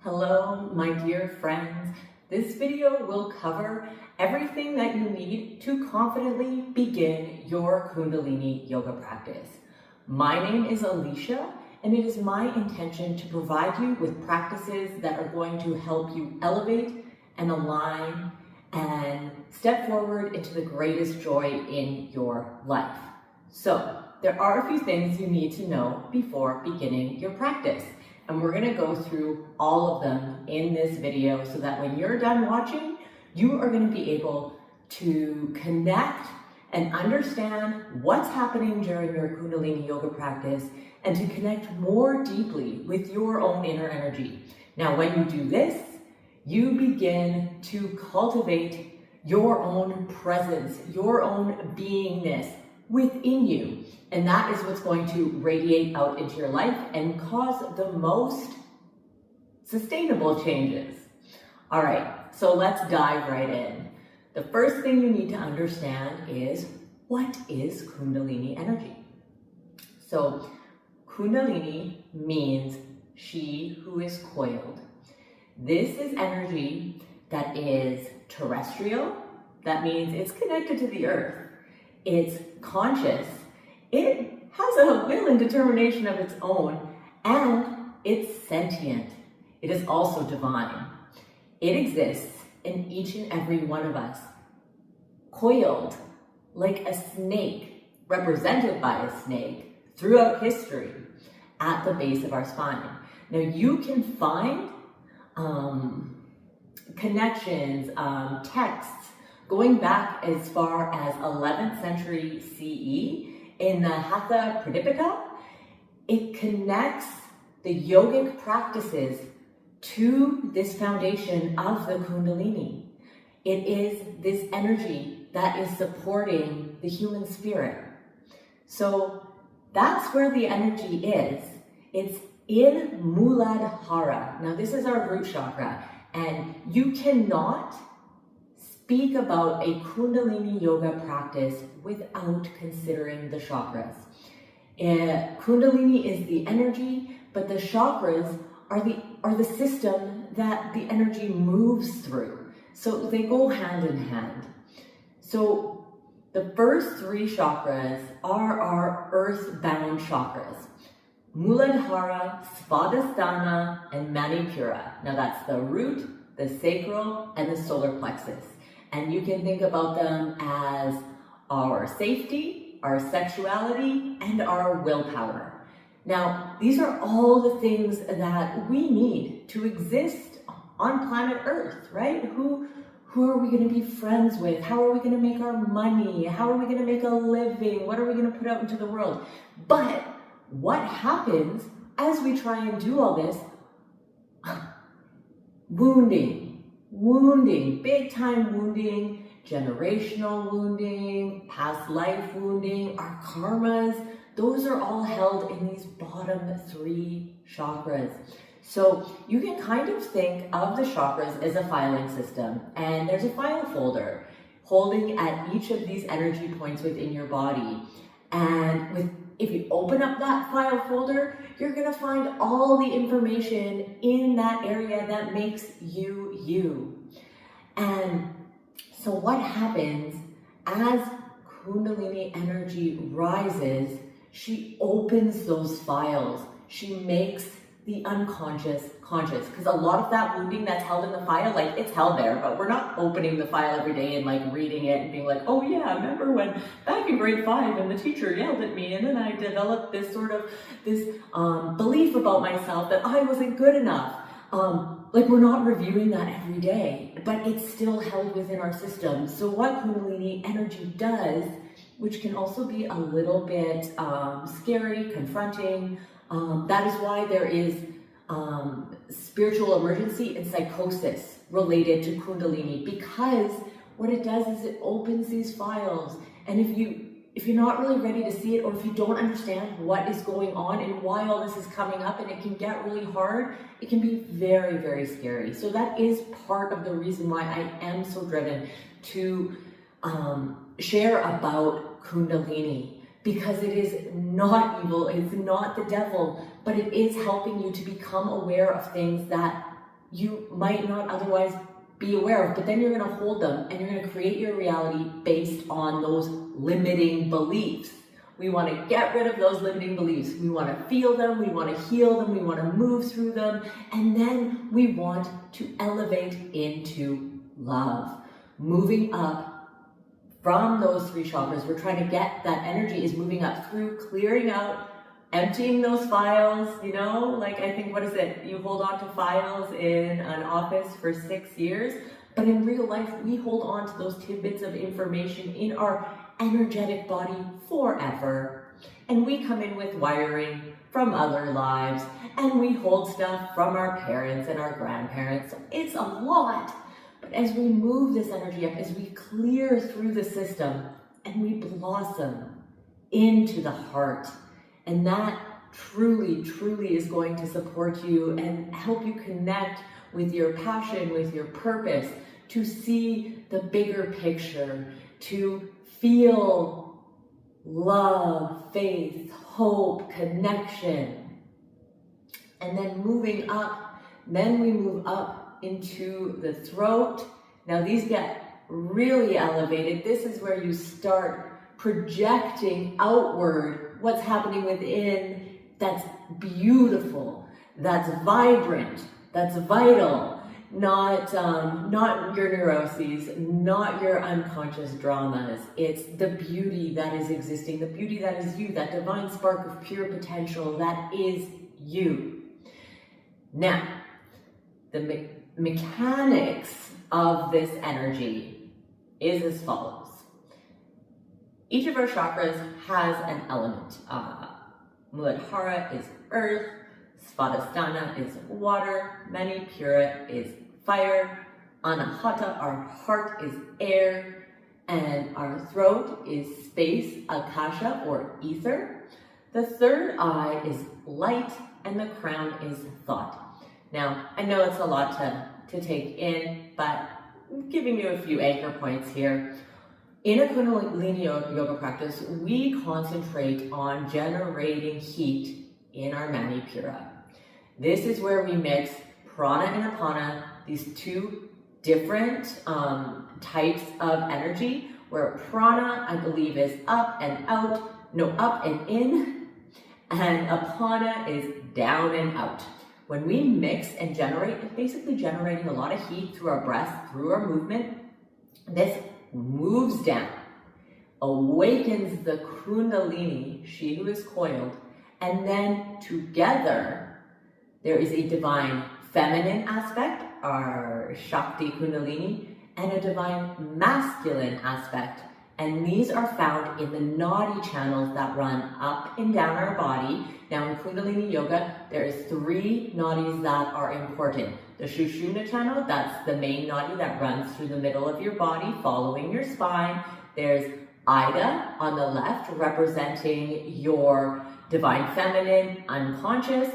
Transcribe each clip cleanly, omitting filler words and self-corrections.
Hello, my dear friends. This video will cover everything that you need to confidently begin your Kundalini yoga practice. My name is Alecia, and it is my intention to provide you with practices that are going to help you elevate and align and step forward into the greatest joy in your life. So, there are a few things you need to know before beginning your practice. And we're going to go through all of them in this video so that when you're done watching, you are going to be able to connect and understand what's happening during your Kundalini yoga practice and to connect more deeply with your own inner energy. Now, when you do this, you begin to cultivate your own presence, your own beingness within you. And that is what's going to radiate out into your life and cause the most sustainable changes. All right, so let's dive right in. The first thing you need to understand is, what is Kundalini energy? So Kundalini means she who is coiled. This is energy that is terrestrial. That means it's connected to the earth. It's conscious. It has a will and determination of its own, and it's sentient. It is also divine. It exists in each and every one of us, coiled like a snake, represented by a snake throughout history at the base of our spine. Now you can find connections, texts going back as far as 11th century CE. In the Hatha Pradipika, it connects the yogic practices to this foundation of the Kundalini. It is this energy that is supporting the human spirit. So that's where the energy is. It's in Muladhara. Now this is our root chakra, and you cannot speak about a Kundalini yoga practice without considering the chakras. Kundalini is the energy, but the chakras are the system that the energy moves through. So they go hand in hand. So the first three chakras are our earth-bound chakras: Muladhara, Svadhisthana, and Manipura. Now that's the root, the sacral, and the solar plexus. And you can think about them as our safety, our sexuality, and our willpower. Now, these are all the things that we need to exist on planet Earth, right? Who are we going to be friends with? How are we going to make our money? How are we going to make a living? What are we going to put out into the world? But what happens as we try and do all this? Wounding, big time wounding, generational wounding, past life wounding, our karmas, those are all held in these bottom three chakras. So you can kind of think of the chakras as a filing system, and there's a file folder holding at each of these energy points within your body. And if you open up that file folder, you're going to find all the information in that area that makes you you. And so what happens as Kundalini energy rises, she opens those files. She makes the unconscious conscious, because a lot of that wounding that's held in the file, like, it's held there, but we're not opening the file every day and like reading it and being like, oh yeah, remember when back in grade 5 and the teacher yelled at me and then I developed this belief about myself that I wasn't good enough. Like, we're not reviewing that every day, but it's still held within our system. So what Kundalini energy does, which can also be a little bit scary, confronting, that is why there is spiritual emergency and psychosis related to Kundalini, because what it does is it opens these files, and if you're not really ready to see it, or if you don't understand what is going on and why all this is coming up, and it can get really hard, it can be very, very scary. So that is part of the reason why I am so driven to share about Kundalini, because it is not evil, it's not the devil, but it is helping you to become aware of things that you might not otherwise be aware of, but then you're going to hold them and you're going to create your reality based on those limiting beliefs. We want to get rid of those limiting beliefs. We want to feel them, we want to heal them, we want to move through them, and then we want to elevate into love. Moving up from those 3 chakras, we're trying to get that energy is moving up through clearing out, emptying those files, like I think, what is it? You hold on to files in an office for 6 years, but in real life, we hold on to those tidbits of information in our energetic body forever. And we come in with wiring from other lives, and we hold stuff from our parents and our grandparents. So it's a lot. But as we move this energy up, as we clear through the system, and we blossom into the heart, and that truly, truly is going to support you and help you connect with your passion, with your purpose, to see the bigger picture, to feel love, faith, hope, connection. And then moving up, then we move up into the throat. Now these get really elevated. This is where you start projecting outward what's happening within that's beautiful, that's vibrant, that's vital. Not your neuroses, not your unconscious dramas. It's the beauty that is existing, the beauty that is you, that divine spark of pure potential that is you. Now, the mechanics of this energy is as follows. Each of our chakras has an element. Muladhara is earth, Svadhisthana is water, Manipura is fire, Anahata, our heart, is air, and our throat is space, Akasha, or ether. The third eye is light, and the crown is thought. Now, I know it's a lot to take in, but I'm giving you a few anchor points here. In a Kundalini yoga practice, we concentrate on generating heat in our Manipura. This is where we mix prana and apana, these 2 different types of energy, where prana, I believe, is up and out, up and in, and apana is down and out. When we mix and generate, it's basically generating a lot of heat through our breath, through our movement. This moves down, awakens the Kundalini, she who is coiled, and then together there is a divine feminine aspect, our Shakti Kundalini, and a divine masculine aspect. And these are found in the nadi channels that run up and down our body. Now in Kundalini Yoga, there is 3 nadis that are important. The Sushumna channel, that's the main nadi that runs through the middle of your body, following your spine. There's Ida on the left, representing your divine feminine, unconscious.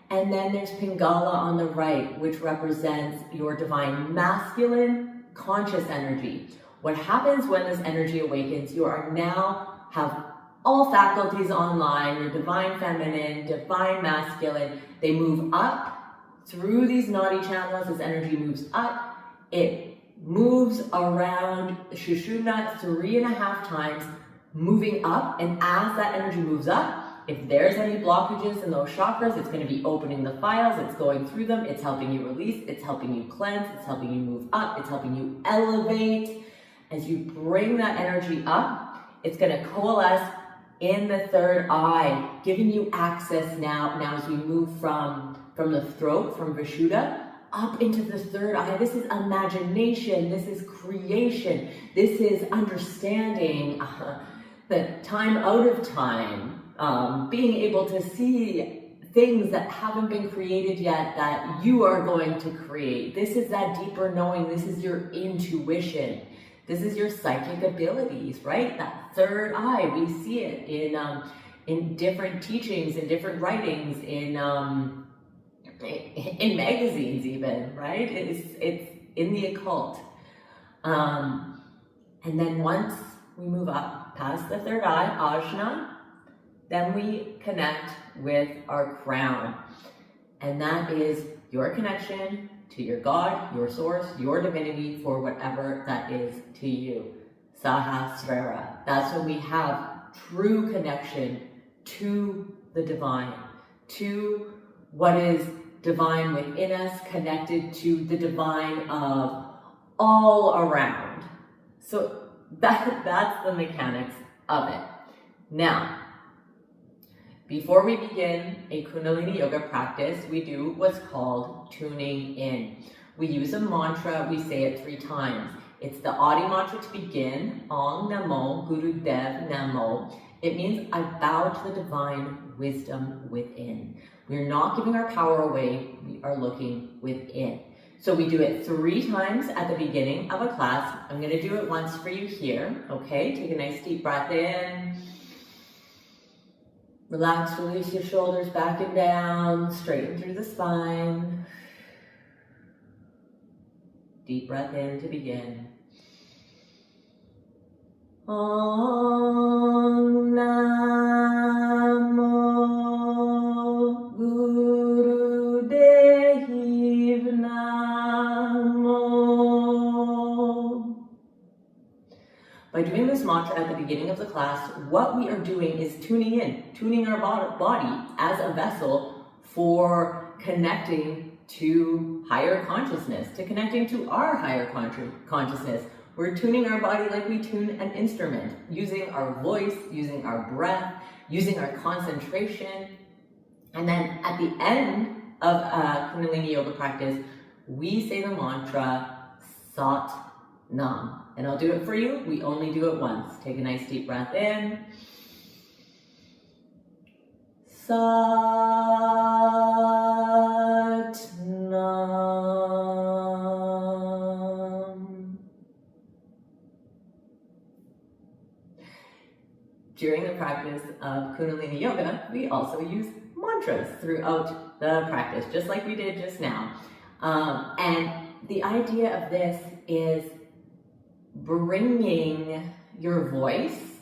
And then there's Pingala on the right, which represents your divine masculine, conscious energy. What happens when this energy awakens, you are now have all faculties online, your divine feminine, divine masculine. They move up through these nadi channels. This energy moves up. It moves around Sushumna 3.5 times, moving up. And as that energy moves up, if there's any blockages in those chakras, it's going to be opening the files, it's going through them, it's helping you release, it's helping you cleanse, it's helping you move up, it's helping you elevate. As you bring that energy up, it's going to coalesce in the third eye, giving you access now as we move from the throat, from Vishuddha, up into the third eye. This is imagination, this is creation, this is understanding the time out of time. Being able to see things that haven't been created yet that you are going to create. This is that deeper knowing. This is your intuition. This is your psychic abilities, right? That third eye, we see it in different teachings, in different writings, in magazines even, right? It's in the occult. And then once we move up past the third eye, Ajna, then we connect with our crown. And that is your connection to your God, your source, your divinity, for whatever that is to you. Sahasrara. That's when we have true connection to the divine, to what is divine within us, connected to the divine of all around. So that's the mechanics of it. Now, before we begin a Kundalini yoga practice, we do what's called tuning in. We use a mantra, we say it 3 times. It's the Adi mantra to begin, Om Namo Guru Dev Namo. It means I bow to the divine wisdom within. We're not giving our power away, we are looking within. So we do it 3 times at the beginning of a class. I'm gonna do it once for you here, okay? Take a nice deep breath in. Relax, release your shoulders back and down, straighten through the spine. Deep breath in to begin. Om Namo Guru Dev Namo. By doing this mantra at the beginning of the class, what we are doing is tuning in, tuning our body as a vessel for connecting to higher consciousness, to connecting to our higher consciousness. We're tuning our body like we tune an instrument, using our voice, using our breath, using our concentration. And then at the end of Kundalini yoga practice, we say the mantra Sat Nam. And I'll do it for you. We only do it once. Take a nice deep breath in. Sat Nam. During the practice of Kundalini yoga, we also use mantras throughout the practice, just like we did just now. And the idea of this is bringing your voice,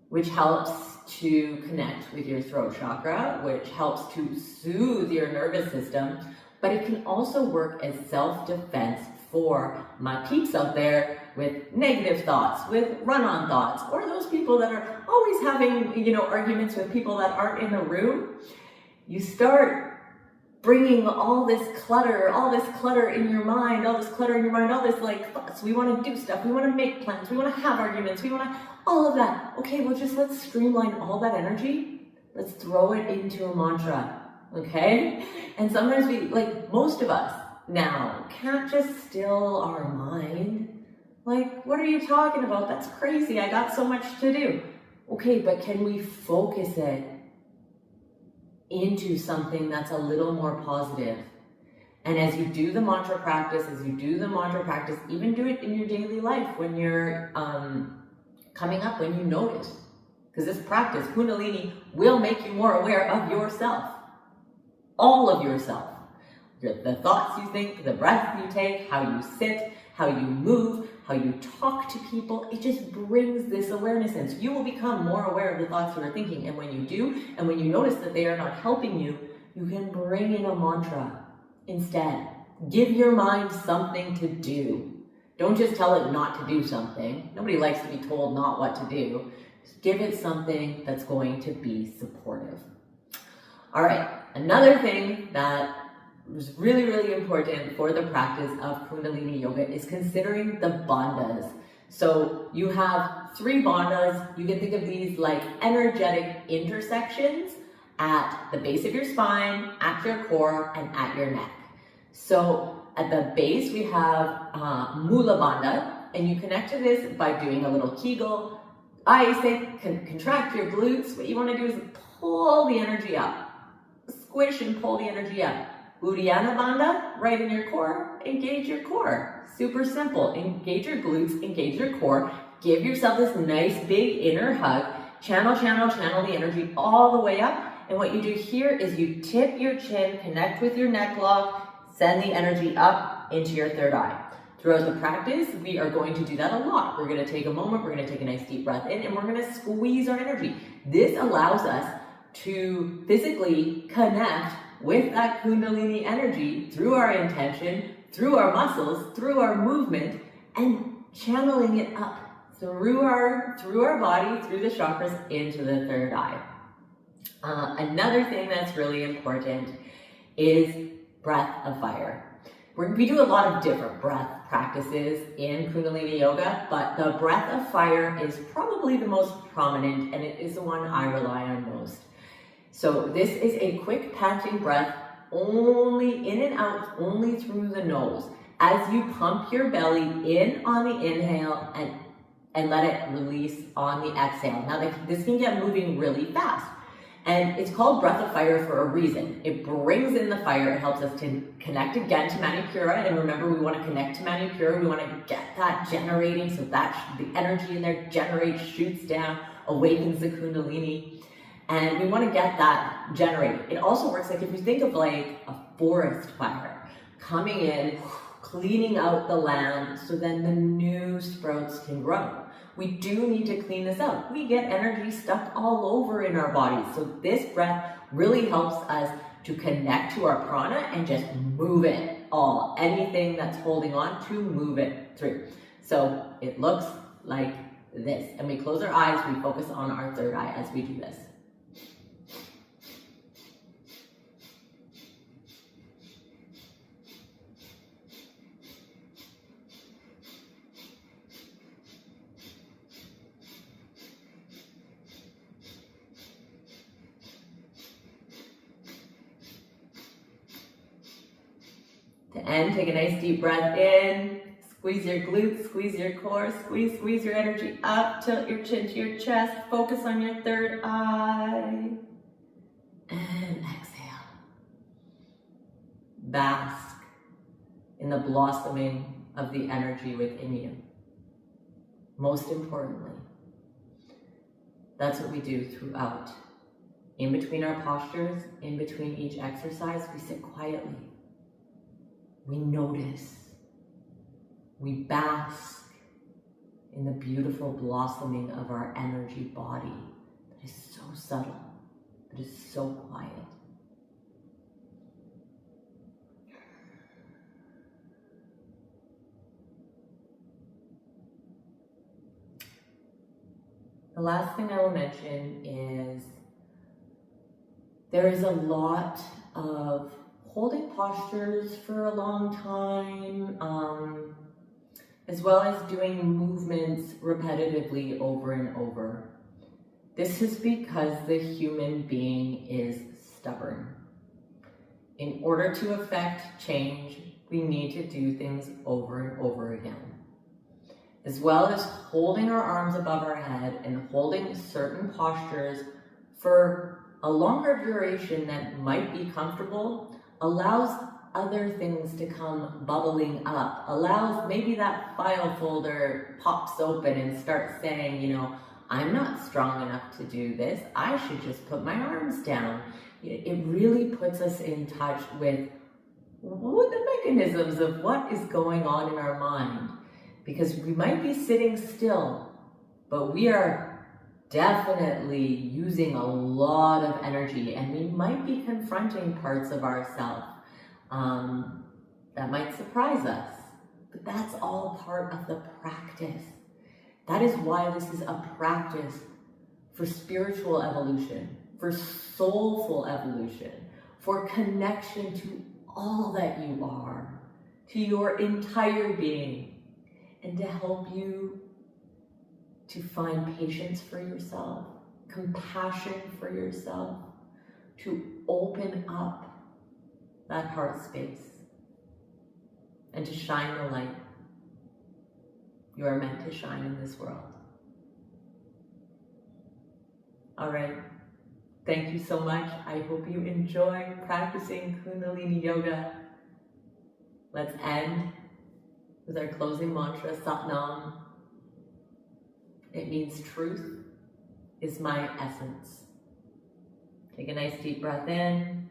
which helps to connect with your throat chakra, which helps to soothe your nervous system, but it can also work as self-defense for my peeps out there with negative thoughts, with run-on thoughts, or those people that are always having, arguments with people that aren't in the room. You start bringing all this clutter in your mind, all this thoughts. We want to do stuff, we want to make plans, we want to have arguments, we want to, all of that. Okay, well let's streamline all that energy. Let's throw it into a mantra, okay? And sometimes most of us now can't just still our mind. What are you talking about? That's crazy, I got so much to do. Okay, but can we focus it into something that's a little more positive? And as you do the mantra practice, even do it in your daily life when you're coming up, when you notice. Because this practice, Kundalini, will make you more aware of yourself. All of yourself. The thoughts you think, the breath you take, how you sit, how you move, how you talk to people. It just brings this awareness in. So you will become more aware of the thoughts you are thinking. And when you do, and when you notice that they are not helping you, you can bring in a mantra instead. Give your mind something to do. Don't just tell it not to do something. Nobody likes to be told not what to do. Just give it something that's going to be supportive. All right, another thing that was really, really important for the practice of Kundalini yoga is considering the bandhas. So you have 3 bandhas. You can think of these like energetic intersections at the base of your spine, at your core, and at your neck. So at the base, we have Mula Bandha, and you connect to this by doing a little Kegel. I say contract your glutes. What you want to do is pull the energy up. Squish and pull the energy up. Uddiyana Bandha, right in your core, engage your core. Super simple. Engage your glutes, engage your core. Give yourself this nice big inner hug. Channel the energy all the way up. And what you do here is you tip your chin, connect with your neck lock, send the energy up into your third eye. Throughout the practice, we are going to do that a lot. We're going to take a moment, we're going to take a nice deep breath in, and we're going to squeeze our energy. This allows us to physically connect with that Kundalini energy through our intention, through our muscles, through our movement, and channeling it up through our body, through the chakras, into the third eye. Another thing that's really important is breath of fire. We do a lot of different breath practices in Kundalini Yoga, but the breath of fire is probably the most prominent, and it is the one I rely on most. So this is a quick panting breath, only in and out, only through the nose, as you pump your belly in on the inhale and let it release on the exhale. Now this can get moving really fast. And it's called breath of fire for a reason. It brings in the fire. It helps us to connect again to Manipura. And remember, we want to connect to Manipura. We want to get that generating so that the energy in there generates, shoots down, awakens the Kundalini. And we want to get that generated. It also works like if you think of like a forest fire coming in, cleaning out the land so then the new sprouts can grow. We do need to clean this out. We get energy stuck all over in our bodies. So this breath really helps us to connect to our prana and just move it all. Anything that's holding on to, move it through. So it looks like this. And we close our eyes, we focus on our third eye as we do this. To end, take a nice deep breath in, squeeze your glutes, squeeze your core, squeeze your energy up, tilt your chin to your chest, focus on your third eye, and exhale. Bask in the blossoming of the energy within you. Most importantly, that's what we do throughout. In between our postures, in between each exercise, we sit quietly. We notice, we bask in the beautiful blossoming of our energy body that is so subtle, that is so quiet. The last thing I will mention is there is a lot of holding postures for a long time, as well as doing movements repetitively over and over. This is because the human being is stubborn. In order to affect change, we need to do things over and over again. As well as holding our arms above our head and holding certain postures for a longer duration that might be comfortable, allows other things to come bubbling up, allows maybe that file folder pops open and starts saying, you know, I'm not strong enough to do this. I should just put my arms down. It really puts us in touch with the mechanisms of what is going on in our mind. Because we might be sitting still, but we are definitely using a lot of energy, and we might be confronting parts of ourselves that might surprise us. But that's all part of the practice. That is why this is a practice for spiritual evolution, for soulful evolution, for connection to all that you are, to your entire being, and to help you to find patience for yourself, compassion for yourself, to open up that heart space, and to shine the light you are meant to shine in this world. All right, thank you so much. I hope you enjoy practicing Kundalini Yoga. Let's end with our closing mantra, Satnam. It means truth is my essence. Take a nice deep breath in.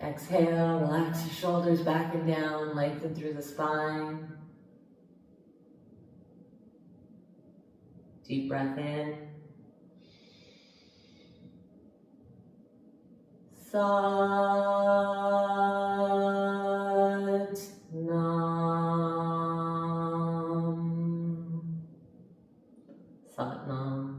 Exhale, relax your shoulders back and down, lengthen through the spine. Deep breath in. Sat Nam. Sat Nam.